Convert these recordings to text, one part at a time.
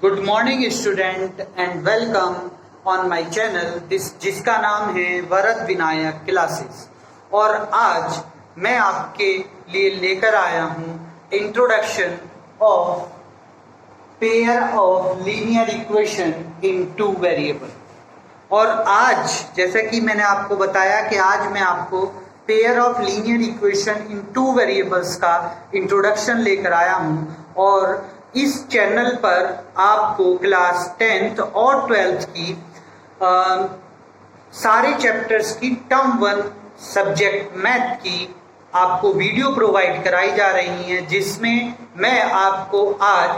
Good morning student and welcome on my channel जिसका नाम है वरद विनायक क्लासेस। और आज मैं आपके लिए लेकर आया हूँ introduction of pair of linear equation in two variable. और आज जैसा कि मैंने आपको बताया कि आज मैं आपको pair of linear equation in two variables का इंट्रोडक्शन लेकर आया हूँ। और इस चैनल पर आपको क्लास 10th और 12th की सारे चैप्टर्स की टर्म 1 सब्जेक्ट मैथ की आपको वीडियो प्रोवाइड कराई जा रही हैं, जिसमें मैं आपको आज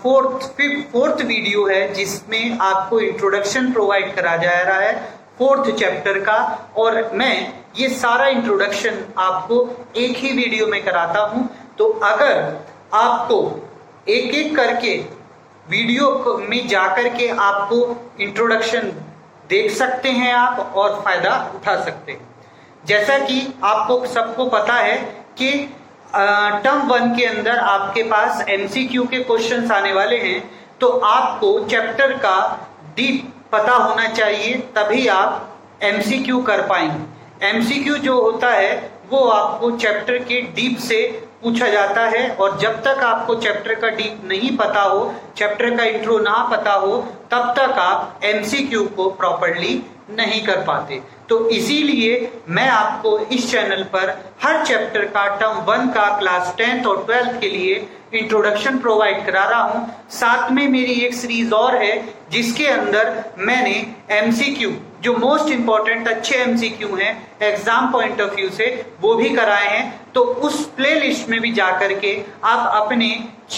फोर्थ वीडियो है जिसमें आपको इंट्रोडक्शन प्रोवाइड करा जा रहा है 4th चैप्टर का। और मैं ये सारा इंट्रोडक्शन आपको एक ही वीडियो में कराता हूं। तो अगर आपको एक एक करके वीडियो में जाकर के आपको इंट्रोडक्शन देख सकते हैं आप और फायदा उठा सकते हैं। जैसा कि आपको सबको पता है कि टर्म 1 के अंदर आपके पास एमसीक्यू के क्वेश्चंस आने वाले हैं, तो आपको चैप्टर का डीप पता होना चाहिए, तभी आप एमसीक्यू कर पाएंगे। एमसीक्यू जो होता है वो आपको चैप्टर के डीप से पूछा जाता है, और जब तक आपको चैप्टर का डीप नहीं पता हो, चैप्टर का इंट्रो ना पता हो, तब तक आप एमसीक्यू को प्रॉपर्ली नहीं कर पाते। तो इसीलिए मैं आपको इस चैनल पर हर चैप्टर का टर्म 1 का क्लास 10th और 12th के लिए इंट्रोडक्शन प्रोवाइड करा रहा हूं। साथ में मेरी एक सीरीज और है जिसके अंदर मैंने एमसीक्यू जो मोस्ट इंपॉर्टेंट अच्छे एमसीक्यू हैं एग्जाम पॉइंट ऑफ व्यू से, वो भी कराए हैं। तो उस प्लेलिस्ट में भी जाकर के आप अपने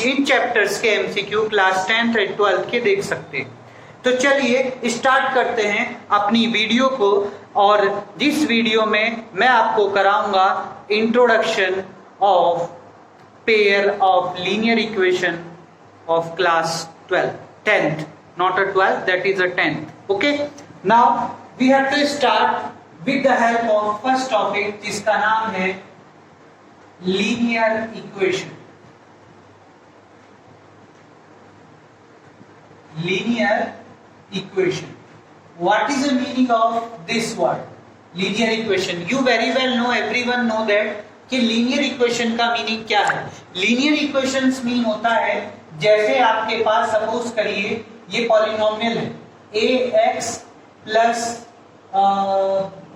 इन चैप्टर्स के एमसीक्यू क्लास 10th और 12th के देख सकते हैं। तो चलिए स्टार्ट करते हैं अपनी वीडियो को। और जिस वीडियो में मैं आपको कराऊंगा introduction of pair of linear equation of class 10th, not a 12th, that is a 10th. Okay, now we have to start with the help of first topic जिसका नाम है linear equation. Linear equation, what is the meaning of this word linear equation? You very well know, everyone know that कि linear equation का meaning क्या है। Linear equations mean होता है जैसे आपके पास सपोज करिए ये पॉलिनोमियल है ax प्लस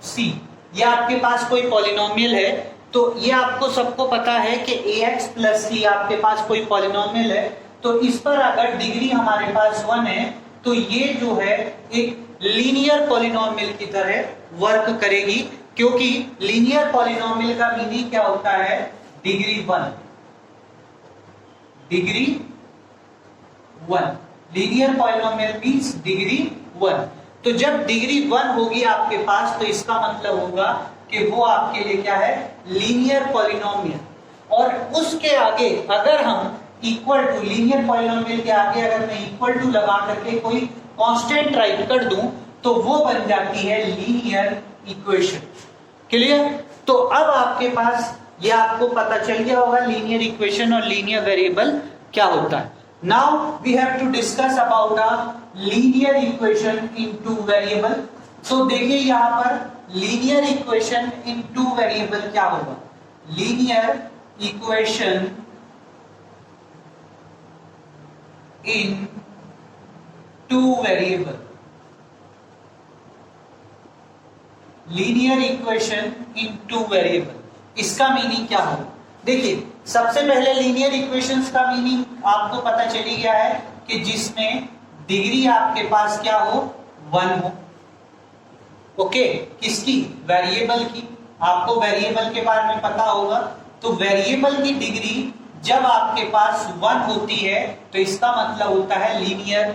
c, ये आपके पास कोई पॉलिनोमियल है। तो ये आपको सबको पता है कि ax प्लस c आपके पास कोई पॉलिनोमियल है। तो इस पर अगर डिग्री हमारे पास 1 है तो ये जो है एक लीनियर पॉलिनोमियल की तरह वर्क करेगी, क्योंकि लीनियर पॉलिनोमियल का मीनिंग क्या होता है, degree 1। Degree 1 linear polynomial means degree 1। तो जब डिग्री 1 होगी आपके पास, तो इसका मतलब होगा कि वो आपके लिए क्या है, लीनियर पॉलिनोमियल। और उसके आगे अगर हम इक्वल टू, लीनियर पॉलिनोमियल के आगे अगर मैं इक्वल टू लगा करके कोई कांस्टेंट राइट कर दूं, तो वो बन जाती है लीनियर इक्वेशन। क्लियर? तो अब आपके पास ये आपको पता चल गया होगा लीनियर इक्वेशन और लीनियर वेरिएबल क्या होता है। Now we have to discuss about a linear equation in two variable. तो देखिए यहां पर linear equation in two variable क्या होगा, linear equation in two variable. Linear equation in two variable, इसका मीनिंग क्या हो। देखिए सबसे पहले लीनियर इक्वेशंस का मीनिंग आपको पता चली गया है कि जिसमें डिग्री आपके पास क्या हो, 1 हो। ओके, किसकी, वेरिएबल की। आपको वेरिएबल के बारे में पता होगा। तो वेरिएबल की डिग्री जब आपके पास 1 होती है तो इसका मतलब होता है लीनियर।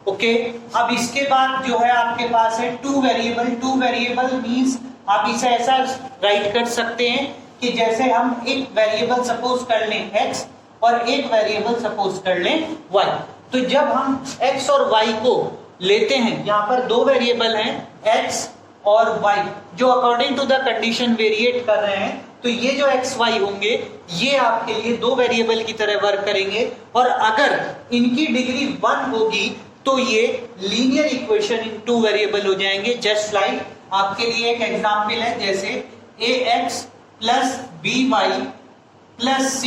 ओके, अब इसके बाद जो है आपके पास है two variable. Two variable means आप इसे ऐसा राइट कर सकते हैं कि जैसे हम एक वेरिएबल सपोज कर लें x और एक वेरिएबल सपोज कर लें y। तो जब हम x और y को लेते हैं, यहाँ पर दो वेरिएबल हैं x और y जो according to the condition variate कर रहे हैं, तो तो ये जो एक्स वाई होंगे ये आपके लिए दो वेरिएबल की तरह वर्क करेंगे, और अगर इनकी डिग्री 1 होगी तो ये लीनियर इक्वेशन इन 2 वेरिएबल हो जाएंगे। जस्ट लाइक आपके लिए एक एग्जांपल है, जैसे ax plus by plus c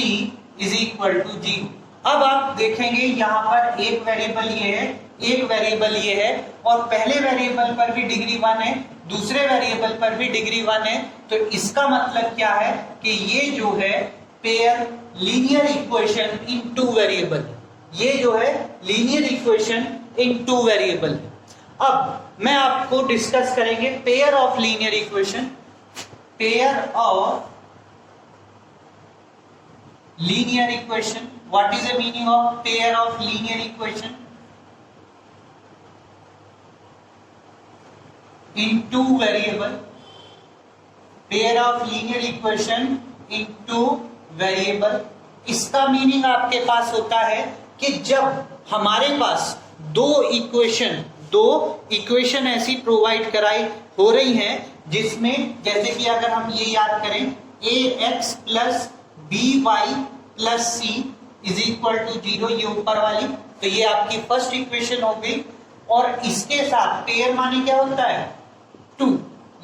is equal to 0। अब आप देखेंगे यहाँ पर एक वेरिएबल ये है, एक वेरिएबल ये है, और पहले वेरिएबल पर भी डिग्री 1 है, दूसरे वेरिएबल पर भी डिग्री 1 है। तो इसका मतलब क्या है कि ये जो है पेयर लीनियर इक्वेशन इन 2 वेरिएबल, ये जो है लीनियर इक्वेशन इन 2 वेरिएबल। अब मैं आपको डिस्कस करेंगे pair of linear equation, pair of linear equation. What is the meaning of pair of linear equation? in 2 variable, pair of linear equation in 2 variable। इसका meaning आपके पास होता है कि जब हमारे पास दो इक्वेशन ऐसी प्रोवाइड कराई हो रही हैं जिसमें, जैसे कि अगर हम ये याद करें ax plus by plus c is equal to 0, ये ऊपर वाली, तो ये आपकी फर्स्ट इक्वेशन हो गई। और इसके साथ पेयर माने क्या होता है? 2,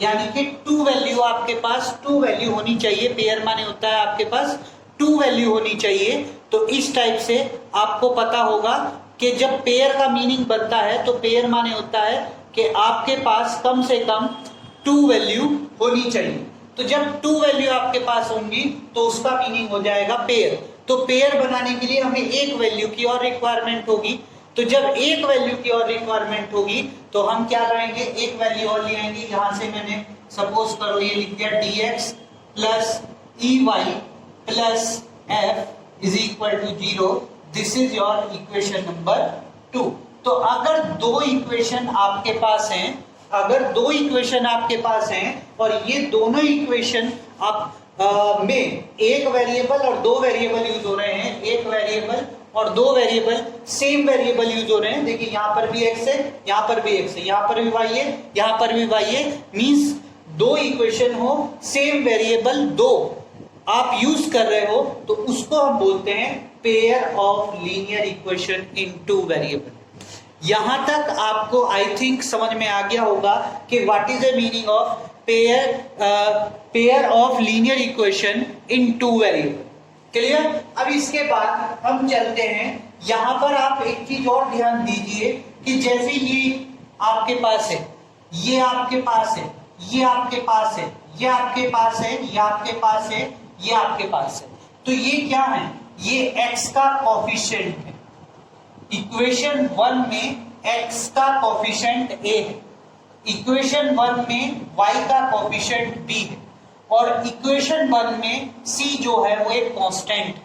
यानी कि 2 वैल्यू आपके पास 2 वैल्यू होनी चाहिए। पेयर माने होता है आपके पास 2 वैल्यू होनी चाहिए। तो इस टाइप से आपको पता होगा कि जब पेयर का मीनिंग बनता है तो पेयर माने होता है कि आपके पास कम से कम 2 वैल्यू होनी चाहिए। तो जब 2 वैल्यू आपके पास होंगी तो उसका मीनिंग हो जाएगा पेयर। तो पेयर बनाने के लिए हमें एक वैल्यू की और रिक्वायरमेंट होगी। तो जब एक वैल्यू की और रिक्वायरमेंट होगी तो हम क्या करेंगे, एक वैल्यू और ले आएंगे। यहां से मैंने सपोज करो ये लिख दिया dx plus ey plus f is equal to 0। This is your equation number 2। तो अगर दो इक्वेशन आपके पास हैं, और ये दोनों इक्वेशन आप में एक वेरिएबल और दो वेरिएबल यूज हो रहे हैं, एक वेरिएबल और दो वेरिएबल सेम वेरिएबल यूज हो रहे हैं। देखिए यहाँ पर भी x है, यहाँ पर भी x है, यहाँ पर भी y है, यहाँ पर भी y है। मींस दो इक्वेशन हो, सेम वेरिएबल दो आप यूज कर रहे हो, तो उसको हम बोलते हैं pair of linear equation in 2 variable. यहां तक आपको आई थिंक समझ में आ गया होगा कि what is the meaning of pair of linear equation in 2 variable. Clear? अब इसके बाद हम चलते हैं, यहां पर आप एक चीज और ध्यान दीजिए कि जैसे ये आपके पास है, ये आपके पास है, ये आपके पास है, ये आपके पास है, ये आपके पास है, ये आपके पास है, तो ये क्या है? ये x का कोफिशिएंट है। इक्वेशन 1 में x का कोफिशिएंट a है, इक्वेशन 1 में y का कोफिशिएंट b है, और इक्वेशन 1 में c जो है वो एक कांस्टेंट है।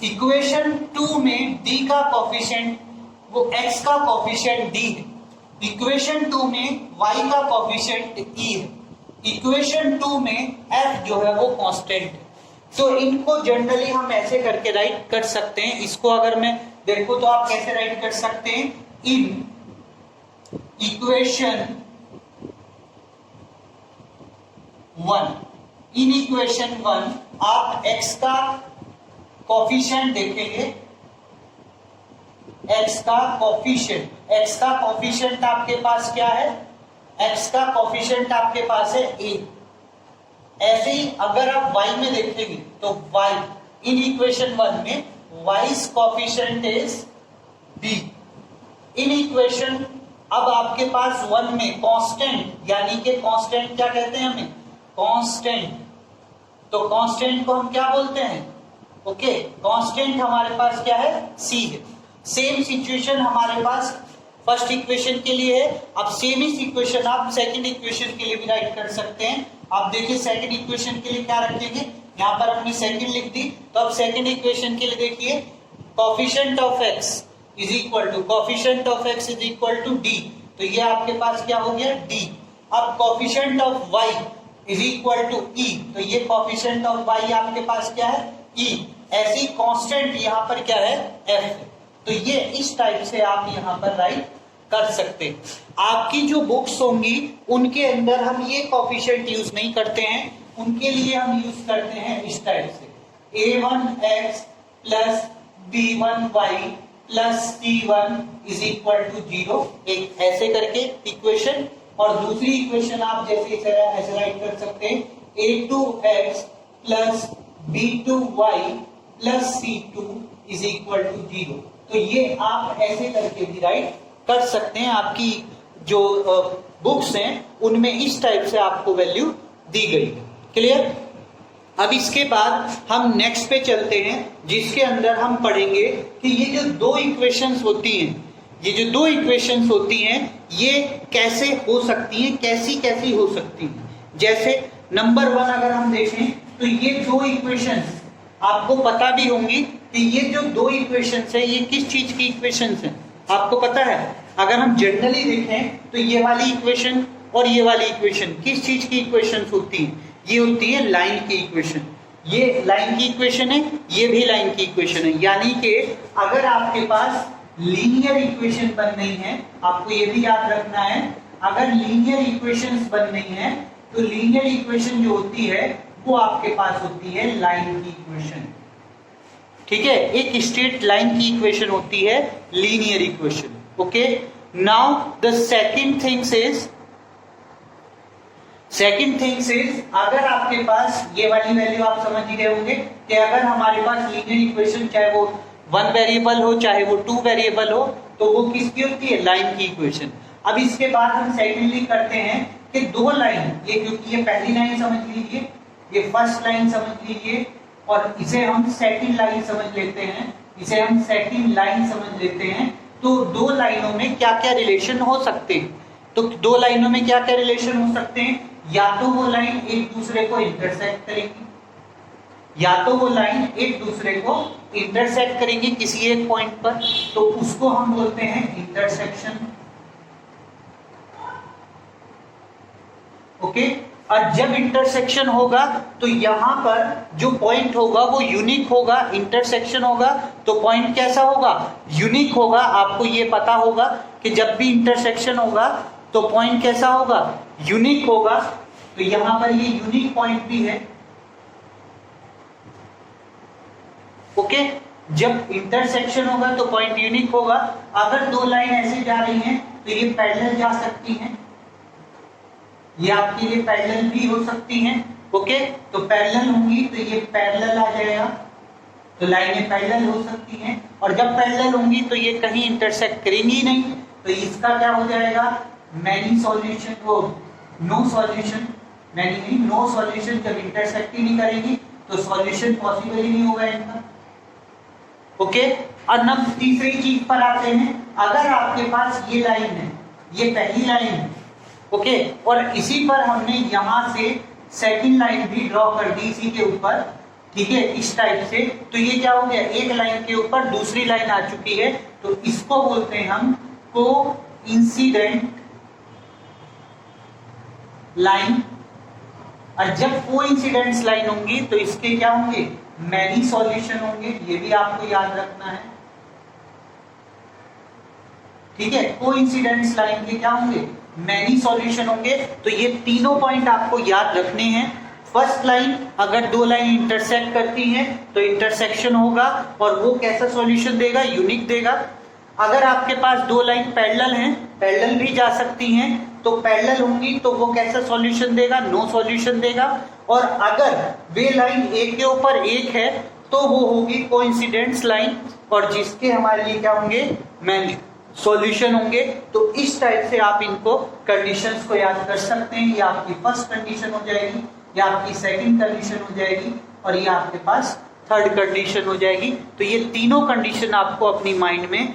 इक्वेशन 2 में d का कोफिशिएंट वो x का कोफिशिएंट d है, इक्वेशन 2 में y का कोफिशिएंट e है, इक्वेशन 2 में f जो है वो कांस्टेंट है। तो इनको जनरली हम ऐसे करके राइट कर सकते हैं। इसको अगर मैं देखो तो आप कैसे राइट कर सकते हैं? इन इक्वेशन 1 आप x का कोफिशिएंट देखेंगे, x का कोफिशिएंट आपके पास क्या है? x का कोफिशिएंट आपके पास है a। ऐसे ही अगर आप y में देखेंगे तो y इन इक्वेशन 1 में y's coefficient is b। In equation अब आपके पास 1 में कांस्टेंट, यानी कि कांस्टेंट क्या कहते हैं हमें? कांस्टेंट। तो कांस्टेंट को हम क्या बोलते हैं? ओके, कांस्टेंट हमारे पास क्या है? c है। सेम सिचुएशन हमारे पास फर्स्ट इक्वेशन के लिए है। अब सेम ही इक्वेशन आप सेकंड इक्वेशन के लिए भी राइट कर सकते हैं। आप देखिए सेकंड इक्वेशन के लिए क्या रखेंगे, यहाँ पर हमने सेकंड लिख दी, तो अब सेकंड इक्वेशन के लिए देखिए coefficient of x is equal to d। तो ये आपके पास क्या हो गया? d। अब coefficient of y is equal to e, तो ये कोफिशिएंट ऑफ y आपके पास क्या है? e। ऐसी कांस्टेंट यहाँ पर क्या है? f। तो ये इस टाइप से आप यहाँ पर राइट कर सकते। आपकी जो बुक्स होंगी उनके अंदर हम ये कोफिशिएंट यूज नहीं करते हैं, उनके लिए हम यूज करते हैं इस टाइप से, a1x plus b1y plus c1 is equal to 0, एक ऐसे करके इक्वेशन। और दूसरी इक्वेशन आप जैसे ऐसे राइट कर सकते हैं, a2x plus b2y plus c2 is equal to 0। तो ये आप ऐसे करके भी राइट कर सकते हैं। आपकी जो बुक्स हैं उनमें इस टाइप से आपको वैल्यू दी गई। क्लियर? अब इसके बाद हम नेक्स्ट पे चलते हैं, जिसके अंदर हम पढ़ेंगे कि ये जो दो इक्वेशंस होती हैं, ये जो दो इक्वेशंस होती हैं ये कैसे हो सकती हैं, कैसी कैसी हो सकती हैं। जैसे नंबर 1 अगर हम देखें तो ये दो इक्वेशंस आपको पता भी होंगी कि ये जो दो इक्वेशंस है ये किस चीज की इक्वेशंस हैं, आपको पता है। अगर हम जनरली देखें तो ये वाली इक्वेशन और ये वाली इक्वेशन किस चीज की इक्वेशंस होती हैं, ये होती है लाइन की इक्वेशन। ये लाइन की इक्वेशन है, ये भी लाइन की इक्वेशन है। यानी कि अगर आपके पास लीनियर इक्वेशन बन रही है, आपको ये भी याद रखना है, अगर लीनियर इक्वेशंस बन रही है तो लीनियर इक्वेशन जो होती है वो आपके पास होती है लाइन की इक्वेशन। ठीक है, एक स्ट्रेट लाइन की इक्वेशन होती है linear equation. Okay, now the second things is अगर आपके पास ये वाली वैल्यू आप समझ ही रहे होंगे कि अगर हमारे पास लीनियर इक्वेशन चाहे वो 1 वेरिएबल हो चाहे वो 2 वेरिएबल हो तो वो किसकी होती है, लाइन की इक्वेशन। अब इसके बाद हम सेकेंडली करते हैं कि दो लाइन, ये क्योंकि ये पहली लाइन समझ लीजिए, ये फर्स्ट लाइन समझ लीजिए और इसे हम सेकंड लाइन समझ लेते हैं, इसे हम सेकंड लाइन समझ लेते हैं। तो दो लाइनों में क्या क्या रिलेशन हो सकते हैं, तो दो लाइनों में क्या क्या रिलेशन हो सकते हैं, या तो वो लाइन एक दूसरे को इंटरसेक्ट करेंगी, या तो वो लाइन एक दूसरे को इंटरसेक्ट करेंगी किसी एक पॉइंट पर, तो उसको हम बोलते हैं इंटरसेक्शन। ओके, और जब इंटरसेक्शन होगा तो यहां पर जो पॉइंट होगा वो यूनिक होगा, इंटरसेक्शन होगा तो पॉइंट कैसा होगा, यूनिक होगा। आपको ये पता होगा कि जब भी इंटरसेक्शन होगा तो पॉइंट कैसा होगा, यूनिक होगा। तो यहां पर ये यूनिक पॉइंट भी है। ओके, जब इंटरसेक्शन होगा तो पॉइंट यूनिक होगा। अगर दो लाइन ऐसे जा रही हैं तो ये पैरेलल जा सकती हैं, ये आपके लिए पैरेलल भी हो सकती हैं। ओके, तो पैरेलल होंगी तो ये पैरेलल आ जाएगा, तो लाइनें पैरेलल हो सकती हैं। और जब पैरेलल होंगी तो ये कहीं इंटरसेक्ट करेंगी नहीं, तो इसका क्या हो जाएगा, मैनी सॉल्यूशन को नो सॉल्यूशन, मैनी नहीं नो सॉल्यूशन। जब इंटरसेक्ट ही नहीं करेंगी तो सॉल्यूशन पॉसिबल ही नहीं होगा इनका। ओके, और अब तीसरी चीज पर आते हैं। अगर आपके पास ये लाइन है, ये पहली लाइन है, ओके, और इसी पर हमने यहां से सेकंड लाइन भी ड्रॉ कर दी इसी के ऊपर, ठीक है, इस टाइप से, तो ये क्या हो गया, एक लाइन के ऊपर दूसरी लाइन आ चुकी है, तो इसको बोलते हैं हम कोइंसिडेंट लाइन। और जब कोइंसिडेंस लाइन होंगी तो इसके क्या होंगे, मैनी सॉल्यूशन होंगे, ये भी आपको याद रखना है। ठीक है, कोइंसिडेंस लाइन के क्या होंगे, मैनी सॉल्यूशन होंगे। तो ये तीनों पॉइंट आपको याद रखने हैं। फर्स्ट लाइन, अगर दो लाइन इंटरसेक्ट करती हैं तो इंटरसेक्शन होगा और वो कैसा सॉल्यूशन देगा, यूनिक देगा। अगर आपके पास दो लाइन पैरेलल हैं, पैरेलल भी जा सकती हैं, तो पैरेलल होंगी तो वो कैसा सॉल्यूशन देगा, नो सॉल्यूशन देगा। और अगर वे लाइन एक के ऊपर एक है तो वो होगी कोइंसिडेंस लाइन, और जिसके हमारे लिए क्या होंगे, मैनी सॉल्यूशन होंगे। तो इस टाइप से आप इनको कंडीशंस को याद कर सकते हैं। ये आपकी फर्स्ट कंडीशन हो जाएगी, ये आपकी सेकंड कंडीशन हो जाएगी, और ये आपके पास थर्ड कंडीशन हो जाएगी। तो ये तीनों कंडीशन आपको अपनी माइंड में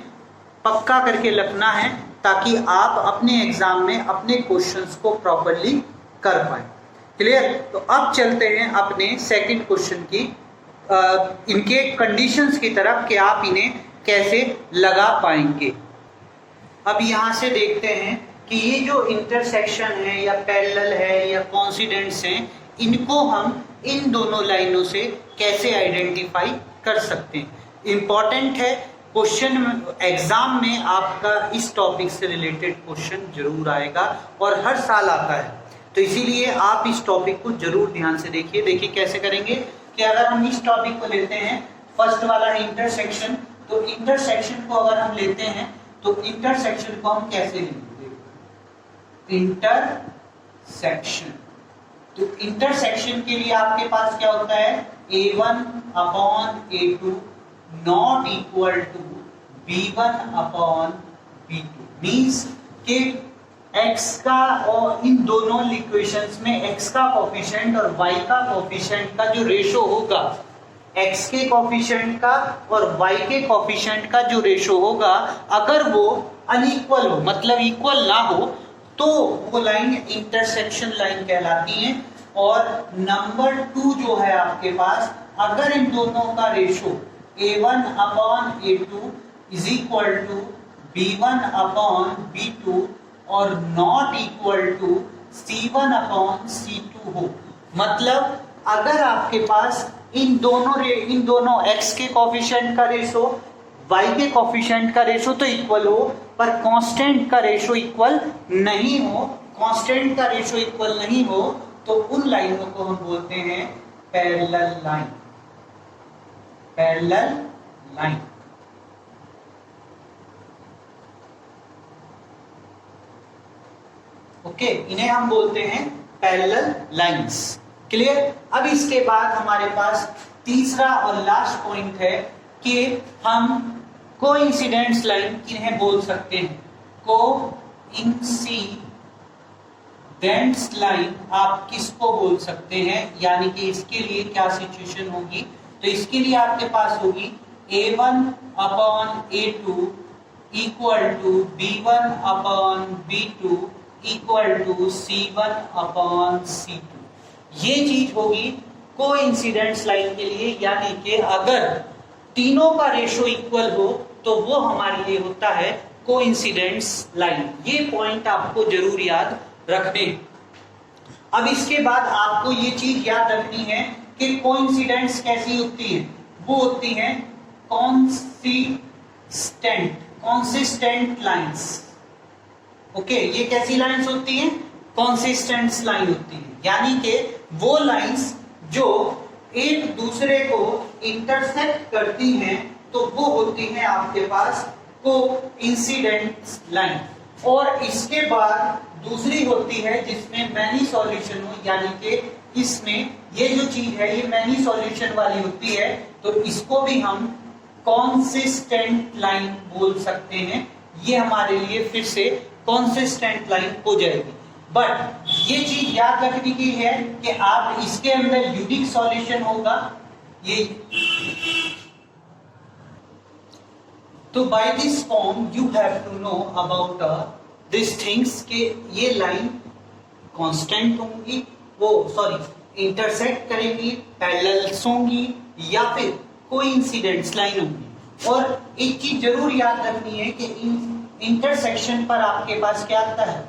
पक्का करके रखना है, ताकि आप अपने एग्जाम में अपने क्वेश्चंस को प्रॉपरली कर पाए। क्लियर? तो अब चलते हैं अपने सेकंड क्वेश्चन की इनके कंडीशंस की तरफ कि आप इन्हें कैसे लगा पाएंगे। अब यहाँ से देखते हैं कि ये जो इंटरसेक्शन है या पैरेलल है या कोइंसिडेंस हैं, इनको हम इन दोनों लाइनों से कैसे आइडेंटिफाई कर सकते हैं। इंपॉर्टेंट है, क्वेश्चन एग्जाम में आपका इस टॉपिक से रिलेटेड क्वेश्चन जरूर आएगा और हर साल आता है। तो इसीलिए आप इस टॉपिक को जरूर ध्यान से देखिए। देखिए कैसे करेंगे कि अगर हम इस टॉपिक को लेते हैं, फर्स्ट वाला है इंटरसेक्शन, तो इंटरसेक्शन को अगर हम लेते हैं तो इंटरसेक्शन को हम कैसे लिखेंगे, इंटरसेक्शन। तो इंटरसेक्शन के लिए आपके पास क्या होता है, A1 upon A2 not equal to B1 upon B2, means कि x का और इन दोनों इक्वेशंस में x का कोफिशिएंट और y का कोफिशिएंट का जो रेशो होगा, x के कोफिशिएंट का और y के कोफिशिएंट का जो रेशो होगा, अगर वो अनइक्वल हो, मतलब इक्वल ना हो, तो वो लाइन इंटरसेक्शन लाइन कहलाती है। और नंबर 2 जो है आपके पास, अगर इन दोनों का ratio A1 upon A2 is equal to B1 upon B2 और not equal to C1 upon C2 हो, मतलब अगर आपके पास इन दोनों x के कोफिशिएंट का रेशो y के कोफिशिएंट का रेशो तो इक्वल हो, पर कांस्टेंट का रेशो इक्वल नहीं हो, कांस्टेंट का रेशो इक्वल नहीं हो, तो उन लाइनों को हम बोलते हैं parallel line, parallel line. Okay, इन्हें हम बोलते हैं पैरेलल लाइंस। क्लियर। अब इसके बाद हमारे पास तीसरा और लास्ट पॉइंट है कि हम कोइंसिडेंस लाइन किन्हें बोल सकते हैं, कोइंसिडेंस लाइन आप किसको बोल सकते हैं, यानी कि इसके लिए क्या सिचुएशन होगी, तो इसके लिए आपके पास होगी A1 upon A2 equal to B1 upon B2 equal to C1 upon C2। ये चीज होगी कोइंसिडेंस लाइन के लिए, यानी कि अगर तीनों का रेशो इक्वल हो तो वो हमारे लिए होता है कोइंसिडेंस लाइन। ये पॉइंट आपको जरूर याद रखने। अब इसके बाद आपको ये चीज याद रखनी है कि कोइंसिडेंस कैसी होती है, वो होती है कॉन्सिस्टेंट लाइंस। ओके, ये कैसी लाइंस होती हैं, कॉन्सिस्टेंट लाइन होती है, यानी कि वो लाइंस जो एक दूसरे को इंटरसेक्ट करती हैं, तो वो होती हैं आपके पास कोइंसिडेंट लाइन। और इसके बाद दूसरी होती है जिसमें मैनी सॉल्यूशन हो, यानी कि इसमें ये जो चीज है ये मैनी सॉल्यूशन वाली होती है, तो इसको भी हम कॉन्सिस्टेंट लाइन बोल सकते हैं। ये हमारे लिए फिर से कॉन्सिस्टेंट लाइन हो जाएगी। बट ये चीज याद रखने की है कि आप इसके अंदर यूनिक सॉल्यूशन होगा ये, तो by this form you have to know about this things के ये लाइन कांस्टेंट होंगी, इंटरसेक्ट करेंगी, पैरेलल्स होंगी या फिर कोइंसिडेंस लाइन होंगी। और एक चीज जरूर याद रखनी है कि इंटरसेक्शन पर आपके पास क्या आता है,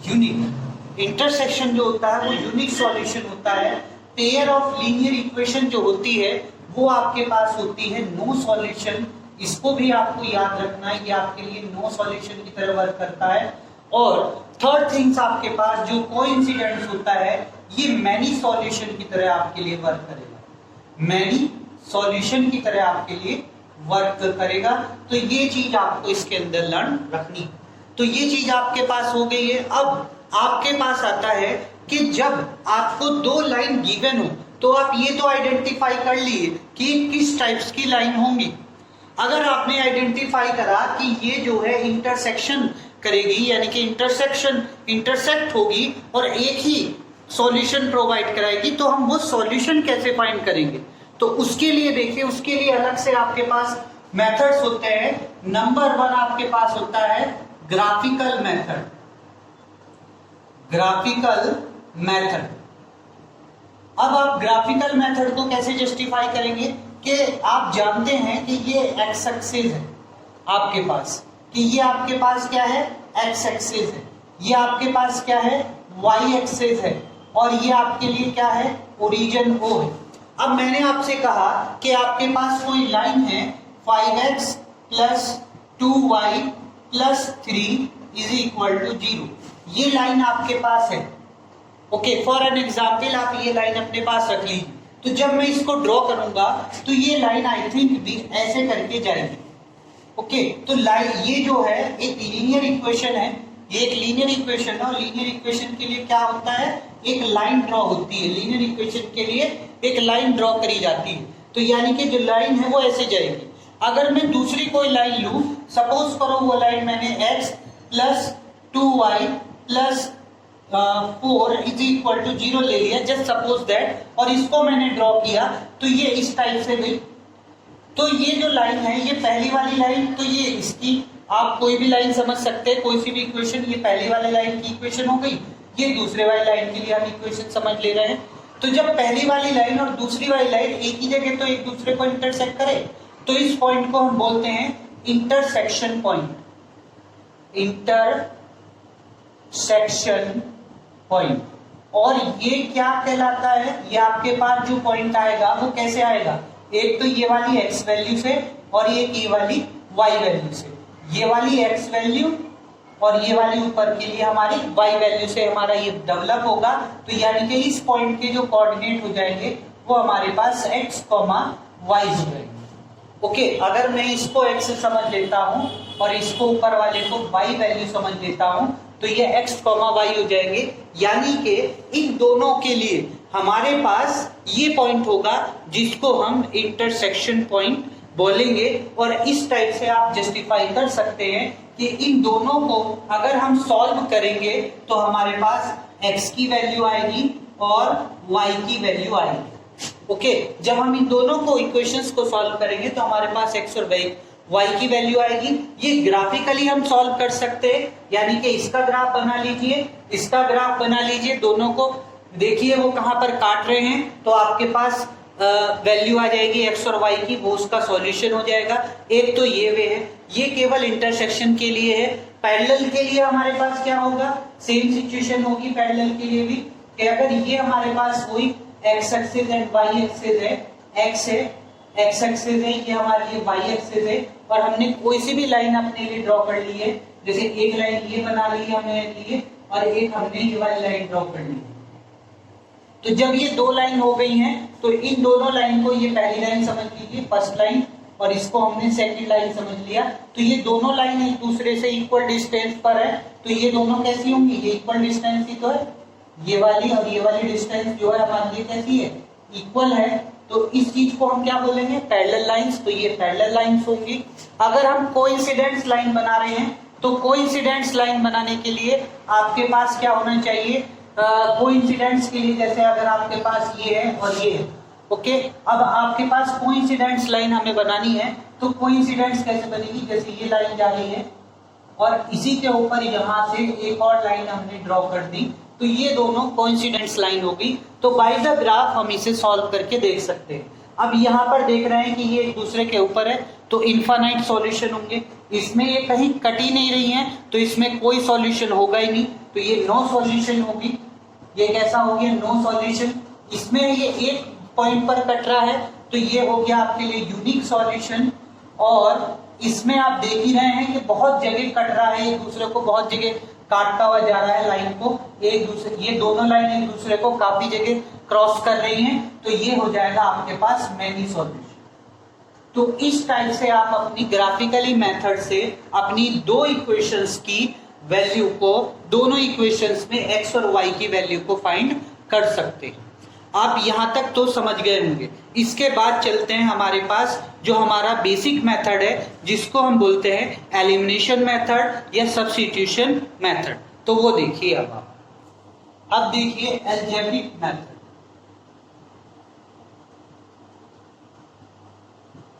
यूनिक। इंटरसेक्शन जो होता है वो यूनिक सॉल्यूशन होता है। पेयर ऑफ लीनियर इक्वेशन जो होती है वो आपके पास होती है नो सॉल्यूशन। इसको भी आपको याद रखना है, ये आपके लिए नो सॉल्यूशन की तरह वर्क करता है। और थर्ड थिंग्स आपके पास जो कोइंसिडेंस होता है ये मैनी सॉल्यूशन की तरह आपके लिए वर्क करेगा, मैनी सॉल्यूशन की तरह आपके लिए वर्क करेगा। तो ये चीज आपको इसके अंदर लर्न रखनी। तो ये चीज आपके पास हो गई है। अब आपके पास आता है कि जब आपको दो लाइन गिवन हो तो आप ये तो आइडेंटिफाई कर लिए कि किस टाइप्स की लाइन होंगी। अगर आपने आइडेंटिफाई करा कि ये जो है इंटरसेक्शन करेगी, यानी कि इंटरसेक्ट होगी और एक ही सॉल्यूशन प्रोवाइड कराएगी, तो हम वो सॉल्यूशन कैसे फाइंड करेंगे, तो उसके लिए देखिए, उसके लिए अलग से आपके पास मेथड्स होते हैं। नंबर 1 आपके पास होता है ग्राफिकल मेथड। ग्राफिकल मेथड, अब आप ग्राफिकल मेथड को कैसे जस्टिफाई करेंगे कि आप जानते हैं कि ये एक्स एक्सिस है आपके पास, कि ये आपके पास क्या है, एक्स एक्सिस है, ये आपके पास क्या है, वाई एक्सिस है, और ये आपके लिए क्या है, ओरिजिन ओ है। अब मैंने आपसे कहा कि आपके पास कोई लाइन है 5x + 2y + 3 = 0। ये लाइन आपके पास है, ओके, फॉर एन एग्जाम्पल आप ये लाइन अपने पास रख लीजिए। तो जब मैं इसको ड्रॉ करूंगा तो ये लाइन आई थिंक भी ऐसे करके जाएगी, ओके। तो लाइन ये जो है एक लीनियर इक्वेशन है, ये एक लीनियर इक्वेशन है, और लीनियर इक्वेशन के लिए क्या होता है, एक लाइन ड्रॉ होती है। लीनियर इक्वेशन के लिए एक लाइन ड्रॉ करी जाती है, तो यानी कि जो लाइन है वो ऐसे जाएगी। अगर मैं दूसरी कोई लाइन लूं, सपोज करो वो लाइन मैंने x plus 2y plus 4 is equal to 0 ले लिया, जस्ट सपोज दैट, और इसको मैंने ड्रॉ किया तो ये इस टाइप से गई। तो ये जो लाइन है ये पहली वाली लाइन, तो ये इसकी आप कोई भी लाइन समझ सकते हैं, कोई सी भी इक्वेशन, ये पहली वाली लाइन की इक्वेशन हो गई। ये दूसरे वाली लाइन के लिए हम इक्वेशन समझ ले रहे हैं। तो जब पहली वाली लाइन और दूसरी वाली लाइन एक ही जगह तो एक दूसरे को इंटरसेक्ट करे, तो इस पॉइंट को हम बोलते हैं इंटरसेक्शन पॉइंट। Intersection point. और ये क्या कहलाता है, ये आपके पास जो पॉइंट आएगा वो कैसे आएगा, एक तो ये वाली x वैल्यू से और एक ये वाली y वैल्यू से। ये वाली x वैल्यू और ये वाली ऊपर के लिए हमारी y वैल्यू से हमारा ये डेवलप होगा। तो यानी कि इस पॉइंट के जो कोऑर्डिनेट हो जाएंगे वो हमारे पास x, y हो जाएंगे, ओके। अगर मैं इसको x समझ लेता हूं और इसको ऊपर वाले को y वैल्यू समझ लेता हूं तो ये x, y हो जाएंगे। यानी कि इन दोनों के लिए हमारे पास ये पॉइंट होगा जिसको हम इंटरसेक्शन पॉइंट बोलेंगे। और इस टाइप से आप जस्टिफाई कर सकते हैं कि इन दोनों को अगर हम सॉल्व करेंगे तो हमारे पास x की वैल्यू आएगी और y की वैल्यू आएगी, ओके। जब हम इन दोनों को इक्वेशंस को सॉल्व करेंगे तो हमारे पास x और y की वैल्यू आएगी। ये ग्राफिकली हम सॉल्व कर सकते हैं, यानी कि इसका ग्राफ बना लीजिए, इसका ग्राफ बना लीजिए, दोनों को देखिए वो कहां पर काट रहे हैं, तो आपके पास वैल्यू आ जाएगी x और y की, वो उसका सॉल्यूशन हो जाएगा। एक तो ये वे है, ये केवल इंटरसेक्शन के लिए है। पैरेलल के लिए हमारे पास क्या होगा, सेम सिचुएशन होगी पैरेलल के लिए भी, कि अगर ये हमारे पास कोई x axis and y axis है, x है, x एक्सिस है, ये हमारे लिए y एक्सिस है, और हमने कोई सी भी लाइन अपने लिए ड्रॉ कर ली है, जैसे एक लाइन ये बना ली है हमने लिए और एक हमने ये वाली लाइन ड्रॉ कर ली है। तो जब ये दो लाइन हो गई हैं तो इन दोनों लाइन को, ये पहली लाइन समझ लीजिए फर्स्ट लाइन, और इसको हमने सेकंड लाइन समझ लिया। तो ये दोनों लाइन एक दूसरे से इक्वल डिस्टेंस पर है, तो ये दोनों कैसी होंगी, ये इक्वल डिस्टेंस ही तो है, ये वाली और ये वाली डिस्टेंस जो है हमारे लिए कैसी है, इक्वल है। तो इस चीज को हम क्या बोलेंगे, पैरेलल लाइंस। तो ये पैरेलल लाइंस होंगी। अगर हम कोइंसिडेंस लाइन बना रहे हैं तो कोइंसिडेंस लाइन बनाने के लिए आपके पास क्या होना चाहिए, कोइंसिडेंस के लिए जैसे अगर आपके पास ये है और ये है, ओके। अब आपके पास कोइंसिडेंस लाइन हमें बनानी है, तो कोइंसिडेंस कैसे बनेगी, जैसे ये लाइन जा रही है और इसी के ऊपर यहाँ से एक और लाइन हमने ड्रॉ कर दी, तो ये दोनों कोइंसिडेंस लाइन होगी। तो बाय द ग्राफ हम इसे सॉल्व करके देख सकते हैं। अब यहाँ पर देख रहे हैं कि ये एक दूसरे के ऊपर है, तो इनफाइनाइट सॉल्यूशन होंगे। इसमें ये कहीं कट ही नहीं रही है, तो इसमें कोई सॉल्यूशन होगा ही नहीं, तो ये नो सॉल्यूशन होगी। ये कैसा हो गया, नो सॉल्यूशन। इसमें ये एक पॉइंट पर कट रहा है, तो ये हो गया आपके लिए यूनिक सॉल्यूशन। और इसमें आप देख ही रहे हैं कि बहुत जगह कट रहा है, एक दूसरे को बहुत जगह काटता हुआ जा रहा है लाइन को, एक दूसरे, ये दोनों लाइन एक दूसरे को काफी जगह क्रॉस कर रही हैं, तो ये हो जाएगा आपके पास मैनी सॉल्यूशन। तो इस टाइप से आप अपनी ग्राफिकली मेथड से अपनी दो इक्वेशंस की वैल्यू को, दोनों इक्वेशंस में x और y की वैल्यू को फाइंड कर सकते हैं। आप यहां तक तो समझ गए होंगे। इसके बाद चलते हैं हमारे पास जो हमारा बेसिक मेथड है, जिसको हम बोलते हैं एलिमिनेशन मेथड या सब्स्टिट्यूशन मेथड। तो वो देखिए अब देखिए अलजेब्रिक मेथड।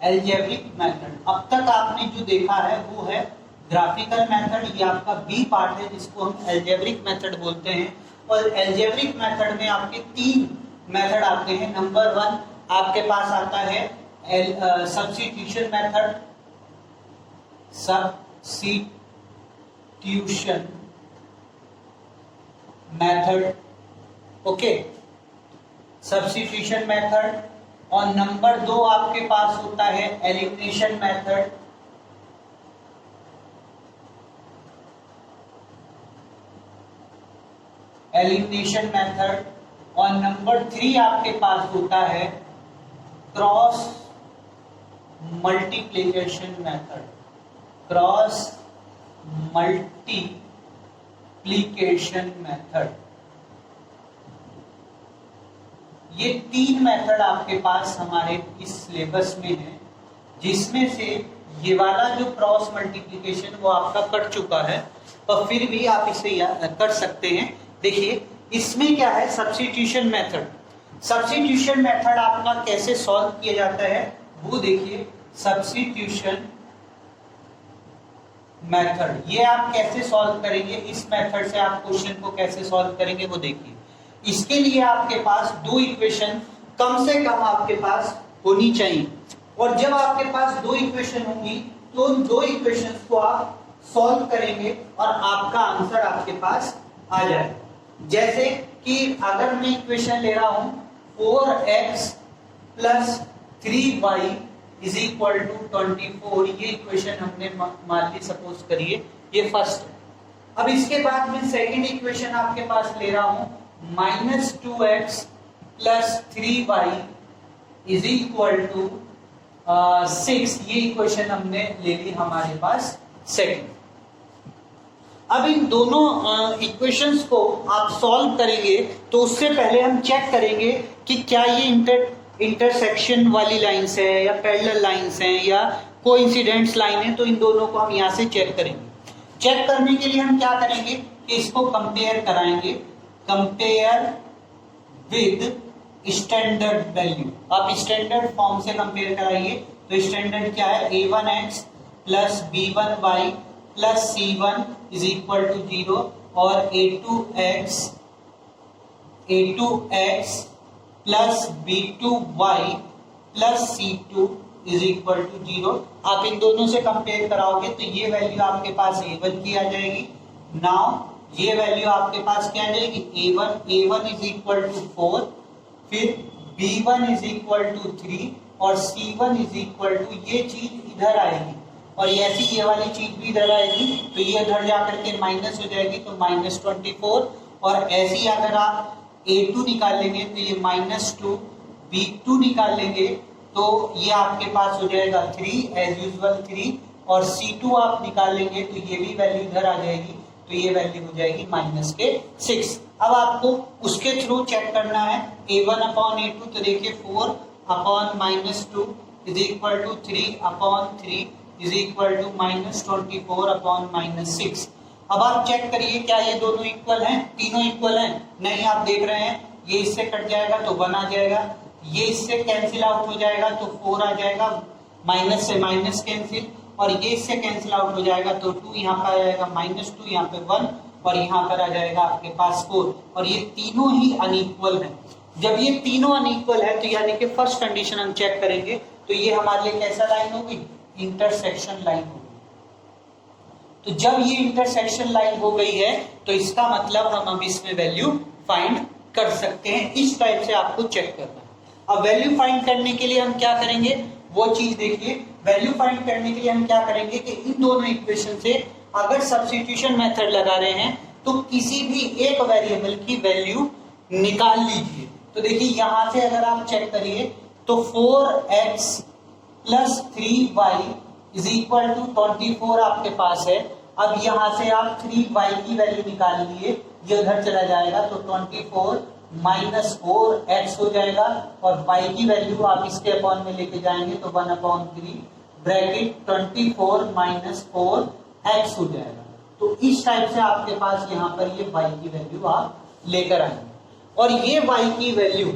अलजेब्रिक मेथड, अब तक आपने जो देखा है वो है ग्राफिकल मेथड, ये आपका बी पार्ट है जिसको हम अलजेब्रिक मेथड बोलते हैं। और अलजेब्रिक मेथड में आपके तीन मेथड आते हैं। नंबर 1 आपके पास आता है substitution method, substitution method, okay, substitution method. और नंबर 2 आपके पास होता है एलिमिनेशन मेथड, एलिमिनेशन मेथड, और नंबर 3 आपके पास होता है cross multiplication method, cross multiplication method. ये 3 मेथड आपके पास हमारे इस सिलेबस में है, जिसमें से ये वाला जो क्रॉस मल्टीप्लिकेशन वो आपका कट चुका है, पर फिर भी आप इसे कर सकते हैं। देखिए इसमें क्या है, सब्स्टिट्यूशन मेथड। सब्स्टिट्यूशन मेथड आपका कैसे सॉल्व किया जाता है वो देखिए, सब्स्टिट्यूशन मेथड ये आप कैसे सॉल्व करेंगे, इस मेथड से आप क्वेश्चन को कैसे सॉल्व करेंगे वो देखिए। इसके लिए आपके पास 2 इक्वेशन कम से कम आपके पास होनी चाहिए, और जब आपके पास 2 इक्वेशन होंगी तो उन 2 इक्वेशंस को आप सॉल्व करेंगे और आपका आंसर आपके पास आ जाए। जैसे कि अगर मैं इक्वेशन ले रहा हूं 4x + 3y = 24, ये इक्वेशन हमने मान ली, सपोज करिए ये फर्स्ट है। अब इसके बाद मैं सेकंड इक्वेशन आपके पास ले रहा हूं -2x + 3y = 6, ये इक्वेशन हमने ले ली हमारे पास सेकंड। अब इन दोनों इक्वेशंस को आप सॉल्व करेंगे तो उससे पहले हम चेक करेंगे कि क्या ये इंटरसेक्शन वाली लाइंस है या पैरेलल लाइंस हैं या कोइंसिडेंस लाइन है। तो इन दोनों को हम यहाँ से चेक करेंगे। चेक करने के लिए हम क्या करेंगे कि इसको कंपेयर कराएंगे, कंपेयर विद स्टैंडर्ड वैल्यू। आप स्टैंडर्ड फॉर्म से कंपेयर कराइए तो स्टैंडर्ड क्या है, a1x + b1y + c1 = 0 और a2x + b2y + c2 = 0। आप इन दोनों से कंपेयर कराओगे तो ये वैल्यू आपके पास a1 की आ जाएगी। नाउ ये वैल्यू आपके पास क्या आ जाएगी, a1 = 4, फिर b1 = 3 और c1 = ये चीज इधर आएगी और ऐसी ये वाली चीज भी इधर आएगी, तो ये इधर जाकर के माइनस हो जाएगी तो -24। और ऐसी अगर आप a2 निकाल लेंगे तो ये -2, b2 निकाल लेंगे तो ये आपके पास हो जाएगा 3 एज यूजुअल 3, और c2 आप निकाल लेंगे तो ये भी वैल्यू इधर आ जाएगी, तो ये वैल्यू हो जाएगी -6। अब आपको उसके थ्रू चेक करना है a1/a2, तो देखिए 4/-2 = 3/3 = -24/-6। अब आप चेक करिए क्या ये दोनों इक्वल हैं, तीनों इक्वल हैं? नहीं, आप देख रहे हैं ये इससे कट जाएगा तो 1 आ जाएगा, ये इससे कैंसिल आउट हो जाएगा तो 4 आ जाएगा, माइनस से माइनस कैंसिल, और ये इससे कैंसिल आउट हो जाएगा तो 2 यहाँ पर आ जाएगा, -2 यहाँ पे 1 और यहाँ पर आ जाएगा आपके पास 4, और ये तीनों ही अनइक्वल हैं। जब ये तीनों अनइक्वल है तो यानी कि फर्स्ट कंडीशन हम चेक करेंगे तो ये हमारे लिए कैसा लाइन होगी, इंटरसेक्शन लाइन होगी। तो जब ये इंटरसेक्शन लाइन हो गई है तो इसका मतलब हम अब इसमें वैल्यू फाइंड कर सकते हैं। इस टाइप से आपको चेक करना है। अब वैल्यू फाइंड करने के लिए हम क्या करेंगे वो चीज देखिए। वैल्यू फाइंड करने के लिए हम क्या करेंगे कि इन दोनों इक्वेशन से अगर सब्स्टिट्यूशन मेथड लगा रहे हैं तो किसी भी एक वेरिएबल की वैल्यू निकाल लीजिए। तो देखिए यहां से अगर आप चेक करिए तो 4x + 3y = 24 आपके पास है। अब यहां से आप 3y की वैल्यू निकाल लिए, ये उधर चला जाएगा तो 24 - 4x हो जाएगा, और y की वैल्यू आप इसके अपॉन में लेके जाएंगे तो 1/3 ब्रैकेट 24 - 4x हो जाएगा। तो इस टाइप से आपके पास यहाँ पर ये y की वैल्यू आप लेकर आएंगे, और ये y की वैल्यू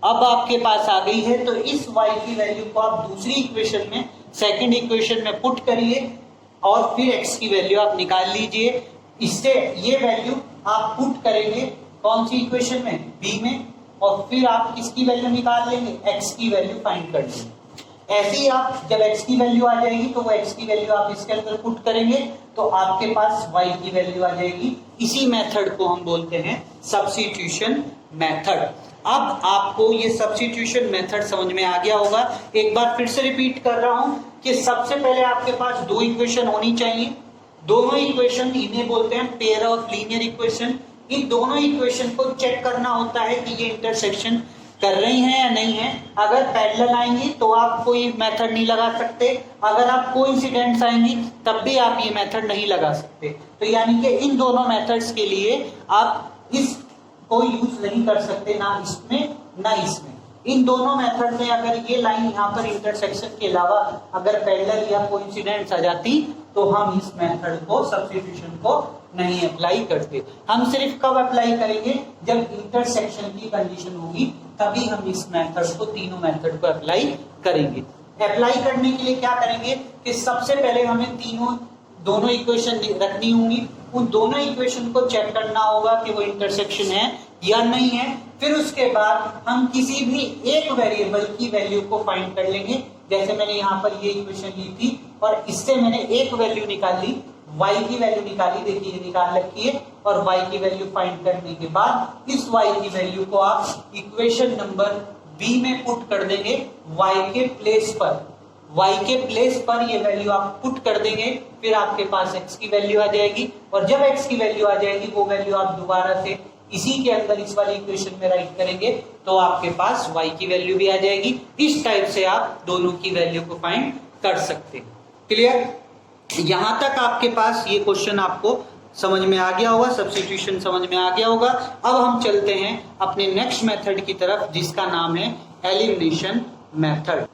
अब आपके पास आ गई है। तो इस y की वैल्यू को आप दूसरी इक्वेशन में, सेकंड इक्वेशन में पुट करिए और फिर x की वैल्यू आप निकाल लीजिए। इससे ये वैल्यू आप पुट करेंगे कौन सी इक्वेशन में, b में, और फिर आप किसकी वैल्यू निकाल लेंगे, x की वैल्यू फाइंड कर लेंगे। ऐसे ही आप जब x की वैल्यू आ जाएगी तो वो x की वैल्यू आप इसके अंदर पुट करेंगे तो आपके पास y की वैल्यू आ जाएगी। इसी मेथड को हम बोलते हैं सब्स्टिट्यूशन मेथड। अब आपको ये सब्स्टिट्यूशन मेथड समझ में आ गया होगा। एक बार फिर से रिपीट कर रहा हूं कि सबसे पहले आपके पास 2 इक्वेशन होनी चाहिए। दोनों इक्वेशन इन्हें बोलते हैं पेयर ऑफ लीनियर इक्वेशन। इन दोनों इक्वेशन को चेक करना होता है कि ये इंटरसेक्शन कर रही हैं या नहीं है। अगर पैरेलल आएंगी तो आप कोई मेथड नहीं लगा सकते, अगर आप कोइंसिडेंट्स आएंगी तब भी आप ये मेथड नहीं लगा सकते। तो यानी कि इन दोनों मेथड्स के लिए आप इस को यूज नहीं कर सकते, ना इसमें ना इसमें। इन दोनों मेथड में अगर ये लाइन यहाँ पर इंटरसेक्शन के अलावा अगर पैरेलल या कोइंसिडेंट्स आ जाती तो हम इस मेथड को, सब्स्टिट्यूशन को नहीं अप्लाई करते। हम सिर्फ कब अप्लाई करेंगे, जब इंटरसेक्शन की कंडीशन होगी, तभी हम इस मेथड को, तीनों मेथड को अप्लाई करेंगे। अप्लाई करने के लिए क्या करेंगे कि सबसे पहले हमें दोनों इक्वेशन रखनी होंगी, उन दोनों इक्वेशन को चेक करना होगा कि वो इंटरसेक्शन है या नहीं है। फिर उसके बाद हम किसी भी एक वेरिएबल की वैल्यू को फाइंड कर लेंगे। जैसे मैंने यहाँ पर ये इक्वेशन ली थी और इससे मैंने एक वैल्यू निकाली, y की वैल्यू निकाली, देखिए ये निकाल रखी है। और y की वैल्यू फाइंड करने के बाद इस y की वैल्यू को आप इक्वेशन नंबर b में पुट कर देंगे, y के प्लेस पर ये वैल्यू आप पुट कर देंगे। फिर आपके पास x की वैल्यू आ जाएगी, और जब x की वैल्यू आ जाएगी वो वैल्यू आप दोबारा से इसी के अंदर इस वाली इक्वेशन में राइट करेंगे तो आपके पास y की वैल्यू भी आ जाएगी। इस टाइप से आप दोनों की वैल्यू को फाइंड कर सकते हैं। क्लियर? यहां तक आपके पास ये क्वेश्चन आपको समझ में आ गया होगा, सब्स्टिट्यूशन समझ में आ गया होगा। अब हम चलते हैं अपने नेक्स्ट मेथड की तरफ, जिसका नाम है एलिमिनेशन मेथड।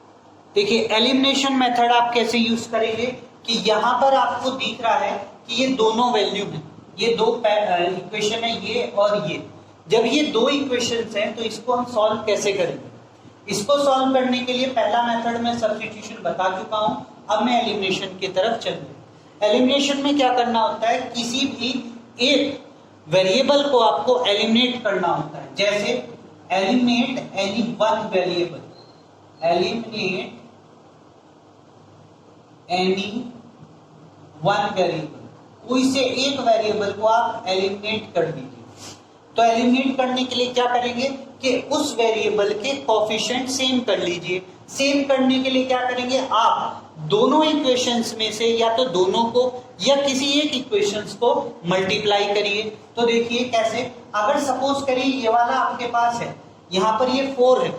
देखिए एलिमिनेशन मेथड आप कैसे यूज करेंगे कि यहां पर आपको दिख रहा है कि ये दोनों वैल्यू हैं, ये दो इक्वेशन है, ये और ये। जब ये दो इक्वेशंस हैं तो इसको हम सॉल्व कैसे करेंगे? इसको सॉल्व करने के लिए पहला मेथड में सब्स्टिट्यूशन बता चुका हूं, अब मैं एलिमिनेशन की तरफ चलूंगा। एलिमिनेशन में क्या करना होता है, किसी भी एक वेरिएबल को आपको एलिमिनेट करना होता है। जैसे eliminate any one variable, eliminate any one variable, कोई से एक वेरिएबल को आप एलिमिनेट कर दीजिए। तो एलिमिनेट करने के लिए क्या करेंगे कि उस वेरिएबल के कोएफिशिएंट सेम कर लीजिए। सेम करने के लिए क्या करेंगे, आप दोनों इक्वेशंस में से या तो दोनों को या किसी एक इक्वेशंस को मल्टीप्लाई करिए। तो देखिए कैसे, अगर सपोज करिए ये वाला आपके पास है, यहाँ पर ये 4 है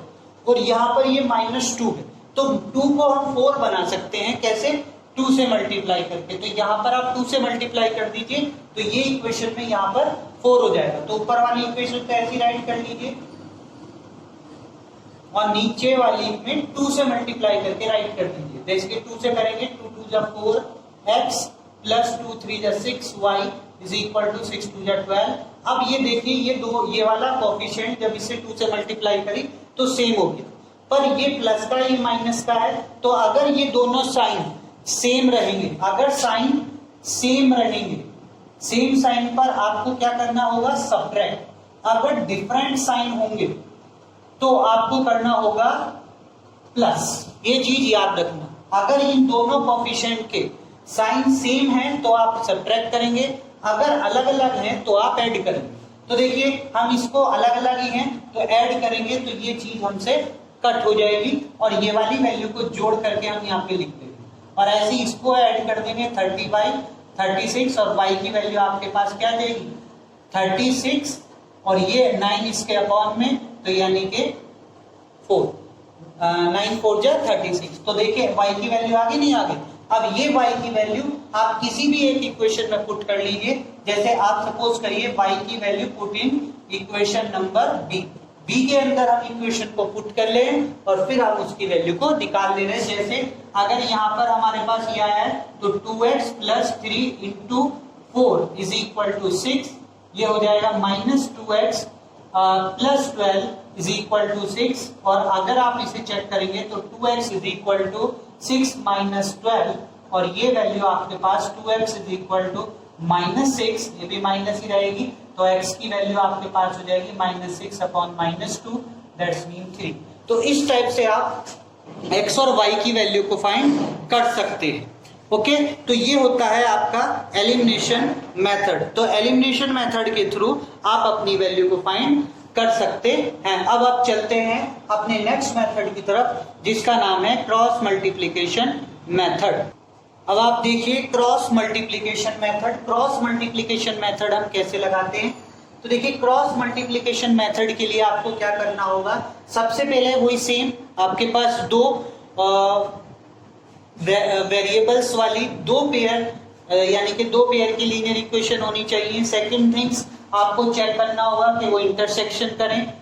और यहाँ पर ये -2 है, तो 2 को हम 4 बना सकते हैं। कैसे? 2 से मल्टीप्लाई करके। तो यहाँ पर आप 2 से मल्टीप्लाई कर दीजिए तो ये इक्वेशन में यहाँ पर 4 हो जाएगा। तो ऊपर वाली इक्वेशन को ऐसी राइट कर लीजिए और नीचे वाली में 2 से मल्टीप्लाई करके राइट कर दीजिए। जैसे 2 से करेंगे 2 2 जा 4, x प्लस 2 3 जा 6, y इज इक्वल टू 6 2 जा 12। अब ये देखिए ये वाला कोएफिशिएंट जब इसे 2 से मल्टीप्लाई करी तो सेम हो गया, पर ये प्लस का ये माइनस का है। तो अगर ये दोनों साइन सेम रहेंगे, अगर साइन सेम रहेंगे, सेम साइन पर आपको क्या करना होगा, सब्ट्रैक्ट। अगर डिफरेंट साइन होंगे तो आपको करना होगा प्लस। ये चीज याद रखना, अगर इन दोनों कोएफिशिएंट के साइन सेम है तो आप सब्ट्रैक्ट करेंगे, अगर अलग अलग है तो आप ऐड करेंगे। तो देखिए हम इसको अलग अलग ही हैं तो ऐड करेंगे तो ये चीज हमसे कट हो जाएगी और ये वाली वैल्यू को जोड़ करके हम यहाँ पे लिख देंगे। और ऐसे इसको ऐड कर देंगे 36 और y की वैल्यू आपके पास क्या देगी 36 और ये 9 इसके अपॉन में, तो यानी के 4, 9 4 जा 36। तो देखिए y की वैल्यू आगे नहीं आगे। अब ये y की वैल्यू आप किसी भी एक इक्वेशन में पुट कर लीजिए। जैसे आप सपोज करिए y की value put in equation number b के अंदर हम इक्वेशन को पुट कर ले और फिर हम उसकी वैल्यू को निकाल ले रहे हैं। जैसे अगर यहाँ पर हमारे पास ये आया है तो 2x plus 3 into 4 is equal to 6, ये हो जाएगा -2x plus 12 is equal to 6। और अगर आप इसे चेक करेंगे तो 2x is equal to 6 minus 12 और ये वैल्यू आपके पास 2x इज इक्वल टू -6, ये भी माइनस ही रहेगी। तो x की वैल्यू आपके पास हो जाएगी -6 अपॉन -2 दैट्स मीन 3। तो इस टाइप से आप x और y की वैल्यू को फाइंड कर सकते हैं। ओके, तो ये होता है आपका एलिमिनेशन मेथड। तो एलिमिनेशन मेथड के थ्रू आप अपनी वैल्यू को फाइंड कर सकते हैं। अब आप चलते हैं अपने नेक्स्ट मेथड की तरफ, जिसका नाम है क्रॉस मल्टीप्लिकेशन मेथड। अब आप देखिए cross multiplication method. Cross multiplication method हम कैसे लगाते हैं तो देखिए क्रॉस मल्टीप्लिकेशन मेथड के लिए आपको क्या करना होगा, सबसे पहले वही सेम आपके पास दो वेरिएबल्स वाली दो पेयर यानी कि दो पेयर की लीनियर इक्वेशन होनी चाहिए। सेकंड थिंग्स आपको चेक करना होगा कि वो इंटरसेक्शन करें।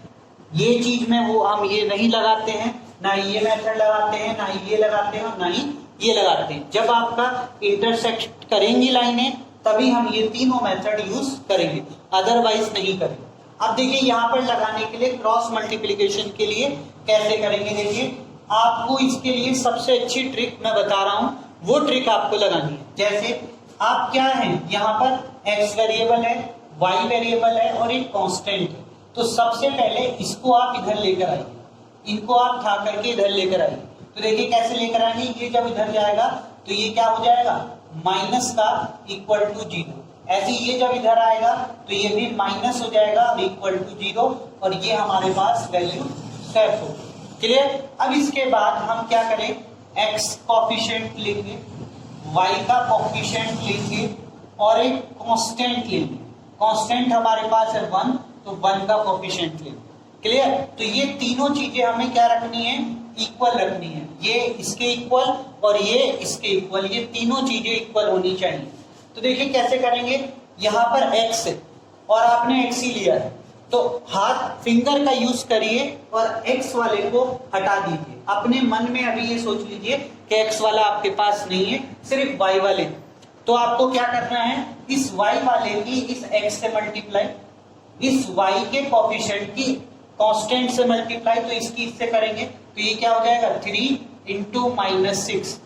ये चीज में वो हम ये नहीं लगाते हैं, ना ये मेथड लगाते हैं, ना ये लगाते हैं, ना ही ये लगाते हैं। जब आपका इंटरसेक्ट करेंगी लाइनें तभी हम ये तीनों मेथड यूज करेंगे, अदरवाइज नहीं करेंगे। अब देखिए यहाँ पर लगाने के लिए क्रॉस मल्टीप्लिकेशन के लिए कैसे करेंगे, देखिए आपको इसके लिए सबसे अच्छी ट्रिक मैं बता रहा हूं, वो ट्रिक आपको लगानी है। जैसे आप क्या है, यहाँ पर x वेरिएबल है, y वेरिएबल है और एक कांस्टेंट है। तो सबसे पहले इसको आप इधर लेकर आइए, इनको आप उठा करके इधर लेकर आइए। तो देखिए कैसे लेकर आएंगे, ये जब इधर जाएगा तो ये क्या हो जाएगा, माइनस का इक्वल टू 0। ऐसे ये जब इधर आएगा तो ये भी माइनस हो जाएगा और इक्वल टू 0, और ये हमारे पास वैल्यू सेट होगी। क्लियर। अब इसके बाद हम क्या करें, x कोफिशिएंट लेंगे, y का कोफिशिएंट लेंगे और एक कांस्टेंट लेंगे। कांस्टेंट हमारे पास है 1, तो 1 का कोफिशिएंट लेंगे। क्लियर। तो ये तीनों चीजें हमें क्या रखनी है, इक्वल रखनी है। ये इसके इक्वल और ये इसके इक्वल, ये तीनों चीजें इक्वल होनी चाहिए। तो देखिए कैसे करेंगे, यहाँ पर x है और आपने x ही लिया है, तो हाथ फिंगर का यूज करिए और x वाले को हटा दीजिए। अपने मन में अभी ये सोच लीजिए कि x वाला आपके पास नहीं है, सिर्फ y वाले। तो आपको क्या करना है, इस y वाले की इस x से मल्टीप्लाई, इस y के कोफिशिएंट की कांस्टेंट से मल्टीप्लाई, तो इसकी इससे करेंगे तो ये क्या हो जाएगा 3 इंटू -6।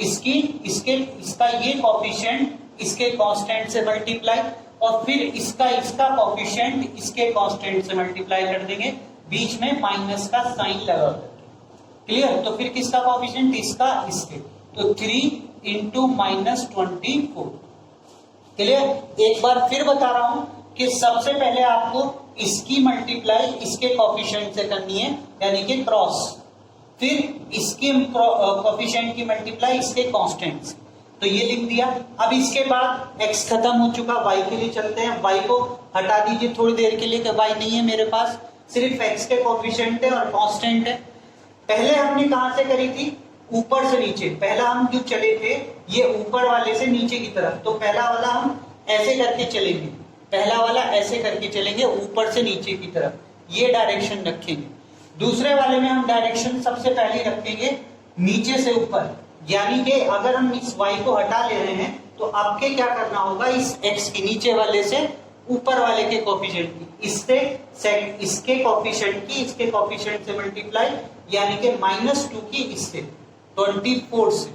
इसका ये कोफिशिएंट इसके कांस्टेंट से मल्टीप्लाई और फिर इसका कोफिशिएंट इसके कांस्टेंट से मल्टीप्लाई कर देंगे, बीच में माइनस का साइन लगा करके। क्लियर। तो फिर किसका कोफिशिएंट, इसका इसके, तो 3 इंटू -24। क्लियर। एक बार फिर बता रहा हूं कि सबसे पहले आपको इसकी मल्टीप्लाई इसके कोफिशिएंट से करनी है, यानी कि क्रॉस, फिर इसके कोफिशिएंट की मल्टीप्लाई इसके कांस्टेंट से, तो ये लिख दिया। अब इसके बाद x खत्म हो चुका, y के लिए चलते हैं। y को हटा दीजिए थोड़ी देर के लिए कि y नहीं है मेरे पास, सिर्फ x के कोफिशिएंट है और कांस्टेंट है। पहले हमने कहां से करी थी, ऊपर से नीचे। पहला हम जो चले थे ये ऊपर वाले से नीचे की तरफ, तो पहला वाला हम ऐसे करके चलेंगे, पहला वाला ऐसे करके चलेंगे ऊपर से नीचे की तरफ, ये डायरेक्शन रखेंगे। दूसरे वाले में हम डायरेक्शन सबसे पहले रखेंगे नीचे से ऊपर, यानी कि अगर हम इस y को हटा ले रहे हैं तो आपके क्या करना होगा, इस x के नीचे वाले से ऊपर वाले के कोफिशिएंट की इसके कोफिशिएंट की इसके कोफिशिएंट से मल्टीप्लाई, यानी कि -2 की इससे 24 से,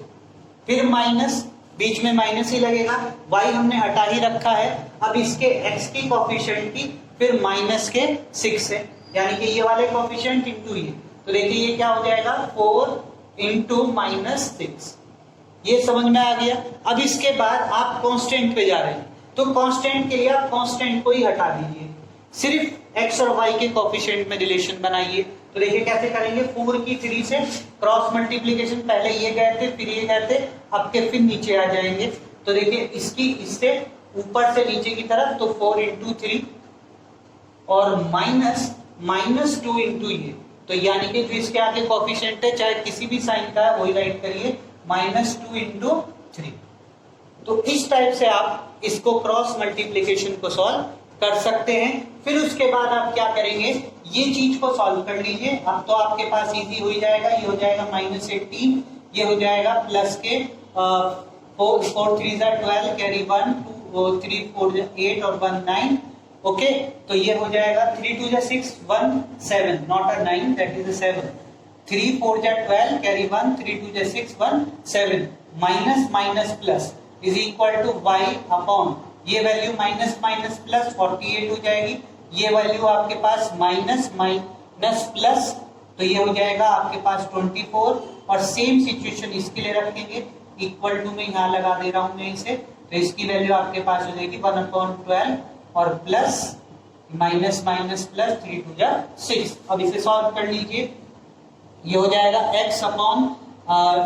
फिर माइनस, बीच में माइनस ही लगेगा, y हमने हटा ही रखा है। अब इसके x की कोफिशिएंट की फिर माइनस के 6 से, यानी कि ये वाले कोफिशिएंट इंटू ये, तो देखिए ये क्या हो जाएगा 4 इंटू -6। ये समझ में आ गया। अब इसके बाद आप कांस्टेंट पे जा रहे हैं, तो कांस्टेंट के लिए आप कांस्टेंट को ही हटा दीजिए, सिर्फ x और y के कोफिशिएंट में रिलेशन बनाइए। तो देखिए कैसे करेंगे, 4 की 3 से क्रॉस मल्टीप्लिकेशन, पहले ये गए थे फिर ये गए थे, अब के फिर नीचे आ जाएंगे। तो देखिए इसकी इससे ऊपर से नीचे की तरफ, तो 4 इंटू 3 और -2 इंटू ये, तो यानी कि जो इसके आगे कोफिशिएंट है चाहे किसी भी साइन का है वही राइट करिए, -2 इंटू 3। तो इस टाइप से आप इसको क्रॉस मल्टीप्लिकेशन को सॉल्व कर सकते हैं। फिर उसके बाद आप क्या करेंगे, ये चीज को सॉल्व कर लीजिए। अब तो आपके पास इजी हो जाएगा, ये हो जाएगा -18, ये हो जाएगा प्लस के 4 3 12 कैरी 1 2 3 4 8 और 1 9। ओके, तो ये हो जाएगा 3 2 6 1 7, not a 9, that is a 7। 3 4 12 carry 1 3 2 6 1 7 minus minus plus is equal to y upon, ये वैल्यू माइनस माइनस प्लस 48 हो जाएगी, ये वैल्यू आपके पास माइनस माइनस प्लस, तो ये हो जाएगा आपके पास 24। और सेम सिचुएशन इसके लिए रखेंगे, इक्वल टू में यहाँ लगा दे रहा हूं मैं इसे, तो इसकी वैल्यू आपके पास हो जाएगी 1/12 और प्लस माइनस माइनस प्लस 3 2 6। अब इसे सॉल्व कर लीजिए, ये हो जाएगा x अपॉन,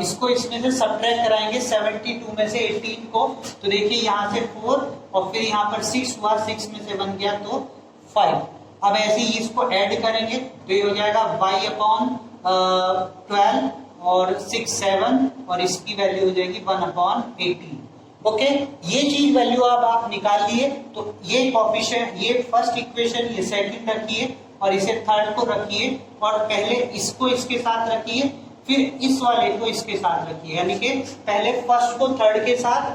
इसको इसमें से सब्ट्रैक्ट कराएंगे 72 में से 18 को, तो देखिए यहाँ से 4 और फिर यहाँ पर 6 हुआ, 6 में से 1 गया तो 5। अब ऐसे ही इसको ऐड करेंगे तो ये हो जाएगा y अपॉन 12 और 6 7 और इसकी वैल्यू हो जाएगी 1 अपॉन 18। ओके, ये चीज वैल्यू अब आप निकाल लिए तो ये कोफिशिएंट, ये फर्स्ट इक्वेशन, ये सेकंड रखिए और इसे थर्ड को रखिए और पहले इसको इसके साथ रखिए, फिर इस वाले को इसके साथ रखिए, यानी कि पहले फर्स्ट को थर्ड के साथ,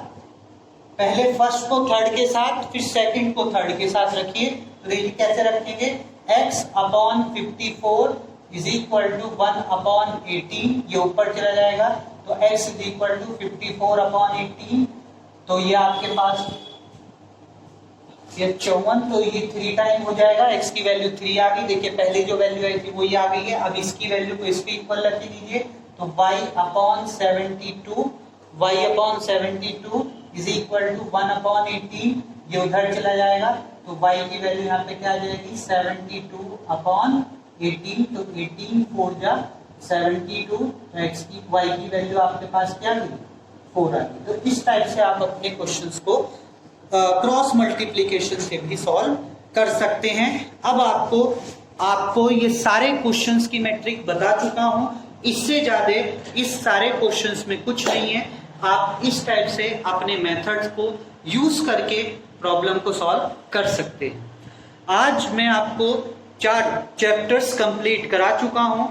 पहले फर्स्ट को थर्ड के साथ, फिर सेकंड को थर्ड के साथ रखिए। तो देखिए कैसे रखेंगे, x upon 54 is equal to 1 upon 18, ये ऊपर चला जाएगा तो x is equal to 54 upon 18, तो ये आपके पास ये 54, तो ये 3 टाइम हो जाएगा, x की वैल्यू 3 आ गई। देखिए पहले जो वैल्यू आई थी वही आ गई है। अब इसकी वैल्यू को इसके इक्वल रख दीजिए तो y upon 72, y upon 72 is equal to 1 upon 18, ये उधर चला जाएगा तो y की वैल्यू यहाँ पे क्या आ जाएगी 72 अपॉन 18, तो 18 4 जा 72, तो x की y की वैल्यू आपके पास क्या आ गई 4 आ गई। तो इस टाइप से आप अपने क्वेश्चंस को क्रॉस मल्टीप्लिकेशन से भी सॉल्व कर सकते हैं। अब आपको ये सारे क्वेश्चंस की मैं ट्रिक बता चुका हूं, इससे ज्यादा इस सारे क्वेश्चंस में कुछ नहीं है। आप इस टाइप से अपने मेथड्स को यूज करके प्रॉब्लम को सॉल्व कर सकते हैं। आज मैं आपको 4 चैप्टर्स कंप्लीट करा चुका हूं,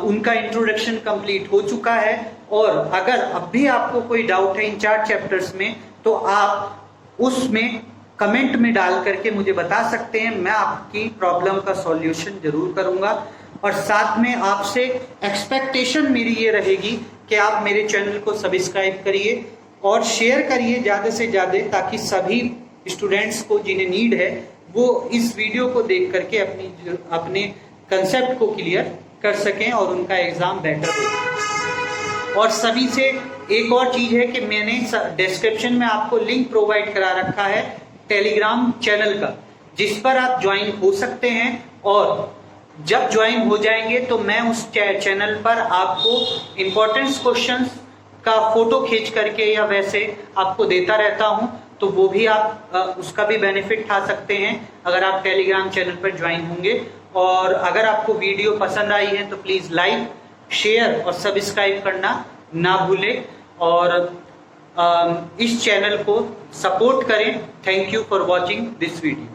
उनका इंट्रोडक्शन कंप्लीट हो चुका है और अगर अब भी आपको कोई डाउट है इन 4 चैप्टर्स में तो आप उसमें कमेंट में डाल करके मुझे बता सकते हैं, मैं आपकी प्रॉब्लम का सॉल्यूशन जरूर करूंगा। और साथ में आपसे एक्सपेक्टेशन मेरी ये रहेगी कि आप मेरे चैनल को सब्सक्राइब करिए और शेयर करिए ज़्यादा से ज़्यादा, ताकि सभी स्टूडेंट्स को जिन्हें नीड है वो इस वीडियो को देख करके अपने कंसेप्ट को क्लियर कर सकें और उनका एग्जाम बेटर हो। और सभी से एक और चीज है कि मैंने डिस्क्रिप्शन में आपको लिंक प्रोवाइड करा रखा है टेलीग्राम चैनल का, जिस पर आप ज्वाइन हो सकते हैं और जब ज्वाइन हो जाएंगे तो मैं उस चैनल पर आपको इम्पोर्टेंट क्वेश्चंस का फोटो खींच करके या वैसे आपको देता रहता हूं, तो वो भी आप उसका भी बेनिफिट उठा सकते हैं अगर आप टेलीग्राम चैनल पर ज्वाइन होंगे। और अगर आपको वीडियो पसंद आई है तो प्लीज लाइक, शेयर और सब्सक्राइब करना ना भूलें और इस चैनल को सपोर्ट करें। Thank you for watching this video.